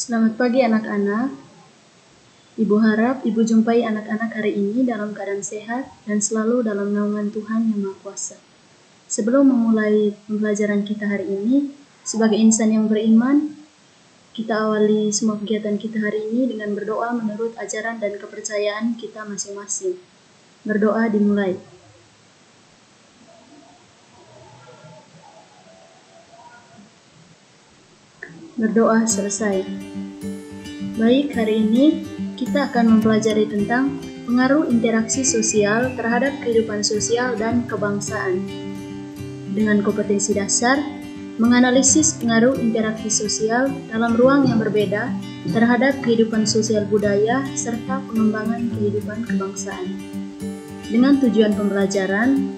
Selamat pagi anak-anak. Ibu harap Ibu jumpai anak-anak hari ini dalam keadaan sehat dan selalu dalam naungan Tuhan Yang Maha Kuasa. Sebelum memulai pembelajaran kita hari ini, sebagai insan yang beriman, kita awali semua kegiatan kita hari ini dengan berdoa menurut ajaran dan kepercayaan kita masing-masing. Berdoa dimulai. Berdoa selesai. Baik, hari ini kita akan mempelajari tentang pengaruh interaksi sosial terhadap kehidupan sosial dan kebangsaan. Dengan kompetensi dasar, menganalisis pengaruh interaksi sosial dalam ruang yang berbeda terhadap kehidupan sosial budaya serta pengembangan kehidupan kebangsaan. Dengan tujuan pembelajaran,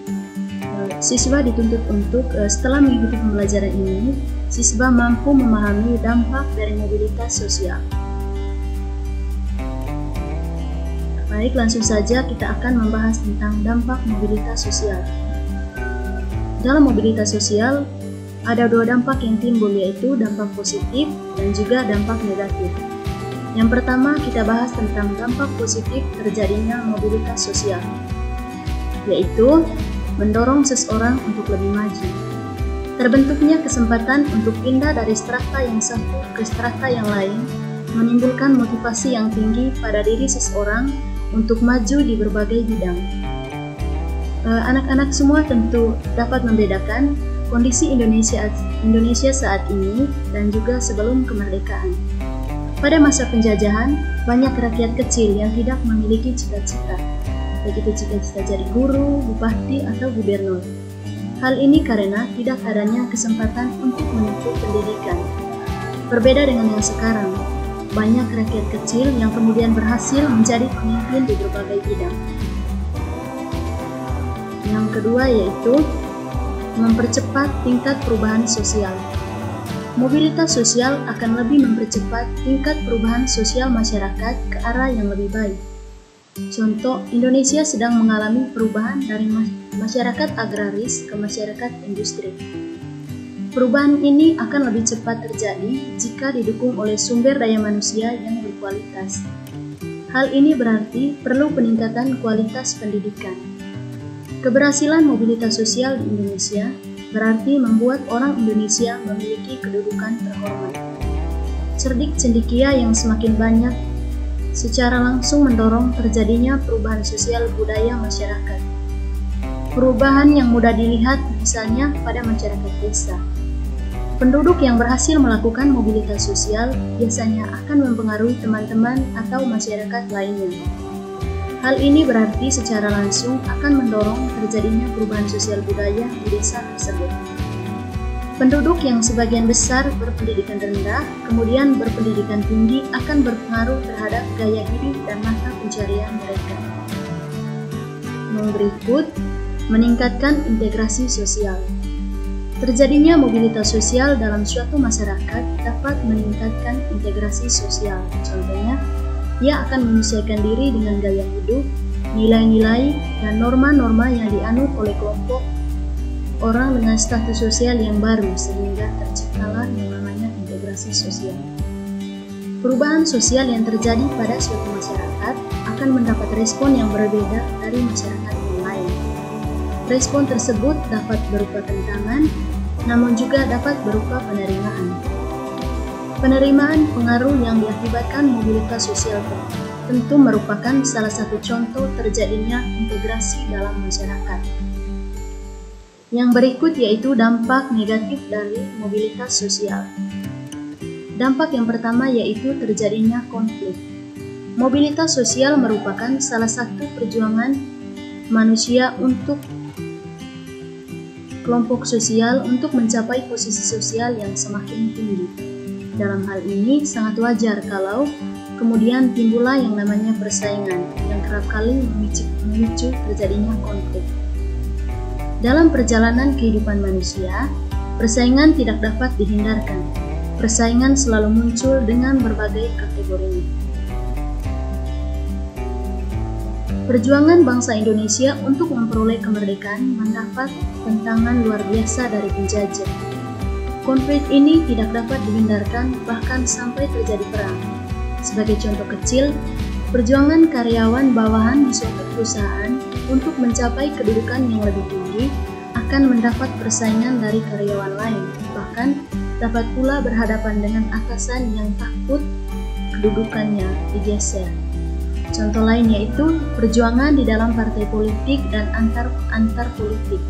siswa dituntut untuk setelah mengikuti pembelajaran ini, siswa mampu memahami dampak dari mobilitas sosial. Baik, langsung saja kita akan membahas tentang dampak mobilitas sosial. Dalam mobilitas sosial, ada dua dampak yang timbul, yaitu dampak positif dan juga dampak negatif. Yang pertama, kita bahas tentang dampak positif terjadinya mobilitas sosial, yaitu mendorong seseorang untuk lebih maju. Terbentuknya kesempatan untuk pindah dari strata yang satu ke strata yang lain menimbulkan motivasi yang tinggi pada diri seseorang untuk maju di berbagai bidang. Anak-anak semua tentu dapat membedakan kondisi Indonesia saat ini dan juga sebelum kemerdekaan. Pada masa penjajahan, banyak rakyat kecil yang tidak memiliki cita-cita, baik itu cita-cita jadi guru, bupati, atau gubernur. Hal ini karena tidak adanya kesempatan untuk menempuh pendidikan. Berbeda dengan yang sekarang, banyak rakyat kecil yang kemudian berhasil menjadi pemimpin di berbagai bidang. Yang kedua yaitu mempercepat tingkat perubahan sosial. Mobilitas sosial akan lebih mempercepat tingkat perubahan sosial masyarakat ke arah yang lebih baik. Contoh, Indonesia sedang mengalami perubahan dari masyarakat agraris ke masyarakat industri. Perubahan ini akan lebih cepat terjadi jika didukung oleh sumber daya manusia yang berkualitas. Hal ini berarti perlu peningkatan kualitas pendidikan. Keberhasilan mobilitas sosial di Indonesia berarti membuat orang Indonesia memiliki kedudukan terhormat. Cerdik cendekia yang semakin banyak secara langsung mendorong terjadinya perubahan sosial budaya masyarakat. Perubahan yang mudah dilihat misalnya pada masyarakat desa. Penduduk yang berhasil melakukan mobilitas sosial biasanya akan mempengaruhi teman-teman atau masyarakat lainnya. Hal ini berarti secara langsung akan mendorong terjadinya perubahan sosial budaya di desa tersebut. Penduduk yang sebagian besar berpendidikan rendah, kemudian berpendidikan tinggi akan berpengaruh terhadap gaya hidup dan mata pencarian mereka. Yang berikut, meningkatkan integrasi sosial. Terjadinya mobilitas sosial dalam suatu masyarakat dapat meningkatkan integrasi sosial. Contohnya, ia akan menyesuaikan diri dengan gaya hidup, nilai-nilai, dan norma-norma yang dianut oleh kelompok orang dengan status sosial yang baru, sehingga terciptalah yang namanya integrasi sosial. Perubahan sosial yang terjadi pada suatu masyarakat akan mendapat respon yang berbeda dari masyarakat yang lain. Respon tersebut dapat berupa tentangan, namun juga dapat berupa penerimaan. Penerimaan pengaruh yang diakibatkan mobilitas sosial tentu merupakan salah satu contoh terjadinya integrasi dalam masyarakat. Yang berikut yaitu dampak negatif dari mobilitas sosial. Dampak yang pertama yaitu terjadinya konflik. Mobilitas sosial merupakan salah satu perjuangan manusia untuk kelompok sosial untuk mencapai posisi sosial yang semakin tinggi. Dalam hal ini sangat wajar kalau kemudian timbullah yang namanya persaingan yang kerap kali memicu terjadinya konflik. Dalam perjalanan kehidupan manusia, persaingan tidak dapat dihindarkan. Persaingan selalu muncul dengan berbagai kategorinya. Perjuangan bangsa Indonesia untuk memperoleh kemerdekaan mendapat tentangan luar biasa dari penjajah. Konflik ini tidak dapat dihindarkan bahkan sampai terjadi perang. Sebagai contoh kecil, perjuangan karyawan bawahan di suatu perusahaan untuk mencapai kedudukan yang lebih tinggi akan mendapat persaingan dari karyawan lain, bahkan dapat pula berhadapan dengan atasan yang takut kedudukannya digeser. Contoh lain yaitu perjuangan di dalam partai politik dan antar politik.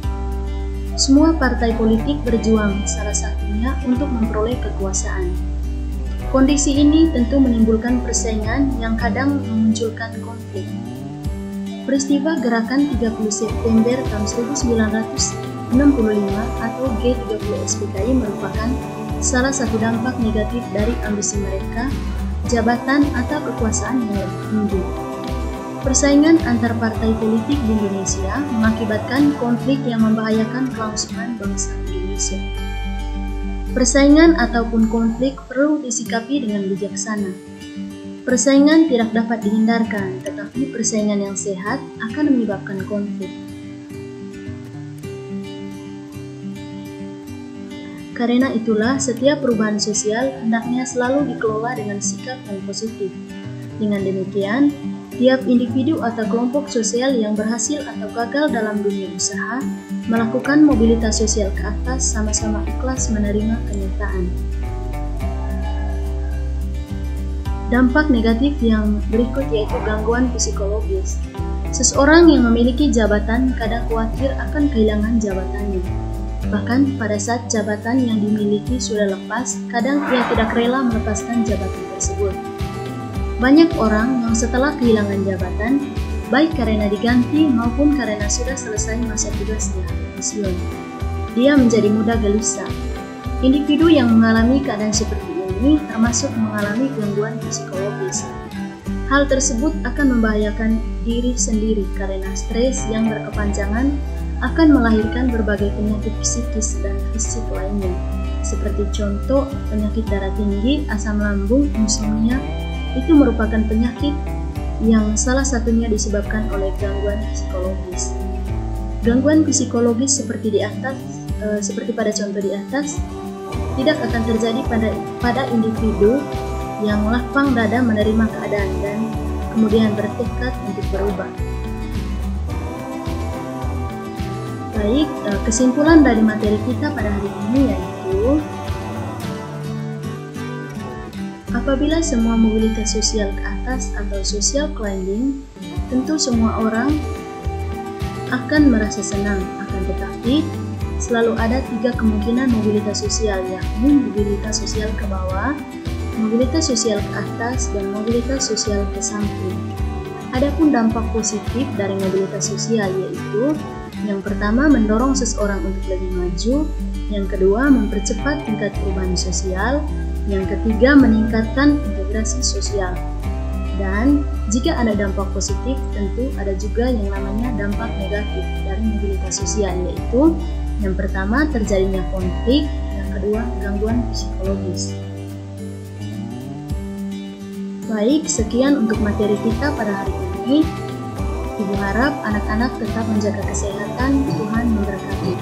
Semua partai politik berjuang, salah satunya untuk memperoleh kekuasaan. Kondisi ini tentu menimbulkan persaingan yang kadang memunculkan konflik. Peristiwa Gerakan 30 September tahun 1965 atau G30 SPKI merupakan salah satu dampak negatif dari ambisi mereka, jabatan atau kekuasaan yang lebih tinggi. Persaingan antar partai politik di Indonesia mengakibatkan konflik yang membahayakan kelangsungan bangsa Indonesia. Persaingan ataupun konflik perlu disikapi dengan bijaksana. Persaingan tidak dapat dihindarkan, tetapi persaingan yang sehat akan menyebabkan konflik. Karena itulah, setiap perubahan sosial hendaknya selalu dikelola dengan sikap yang positif. Dengan demikian, tiap individu atau kelompok sosial yang berhasil atau gagal dalam dunia usaha melakukan mobilitas sosial ke atas sama-sama ikhlas menerima kenyataan. Dampak negatif yang berikut yaitu gangguan psikologis. Seseorang yang memiliki jabatan kadang khawatir akan kehilangan jabatannya. Bahkan pada saat jabatan yang dimiliki sudah lepas, kadang ia tidak rela melepaskan jabatan tersebut. Banyak orang yang setelah kehilangan jabatan, baik karena diganti maupun karena sudah selesai masa tugasnya, pensiun, dia menjadi mudah gelisah. Individu yang mengalami keadaan seperti ini termasuk mengalami gangguan psikologis. Hal tersebut akan membahayakan diri sendiri karena stres yang berkepanjangan akan melahirkan berbagai penyakit psikis dan fisik lainnya, seperti contoh penyakit darah tinggi, asam lambung, insomnia. Itu merupakan penyakit yang salah satunya disebabkan oleh gangguan psikologis. Gangguan psikologis seperti pada contoh di atas tidak akan terjadi pada individu yang lapang dada menerima keadaan dan kemudian bertekad untuk berubah. Baik, kesimpulan dari materi kita pada hari ini yaitu apabila semua mobilitas sosial ke atas atau social climbing, tentu semua orang akan merasa senang, akan tetapi selalu ada 3 kemungkinan mobilitas sosial, yakni mobilitas sosial ke bawah, mobilitas sosial ke atas, dan mobilitas sosial ke samping. Adapun dampak positif dari mobilitas sosial yaitu yang pertama, mendorong seseorang untuk lebih maju. Yang kedua, mempercepat tingkat perubahan sosial. Yang ketiga, meningkatkan integrasi sosial. Dan jika ada dampak positif, tentu ada juga yang namanya dampak negatif dari mobilitas sosial, yaitu yang pertama, terjadinya konflik. Yang kedua, gangguan psikologis. Baik, sekian untuk materi kita pada hari ini. Ibu harap anak-anak tetap menjaga kesehatan. Tuhan memberkati.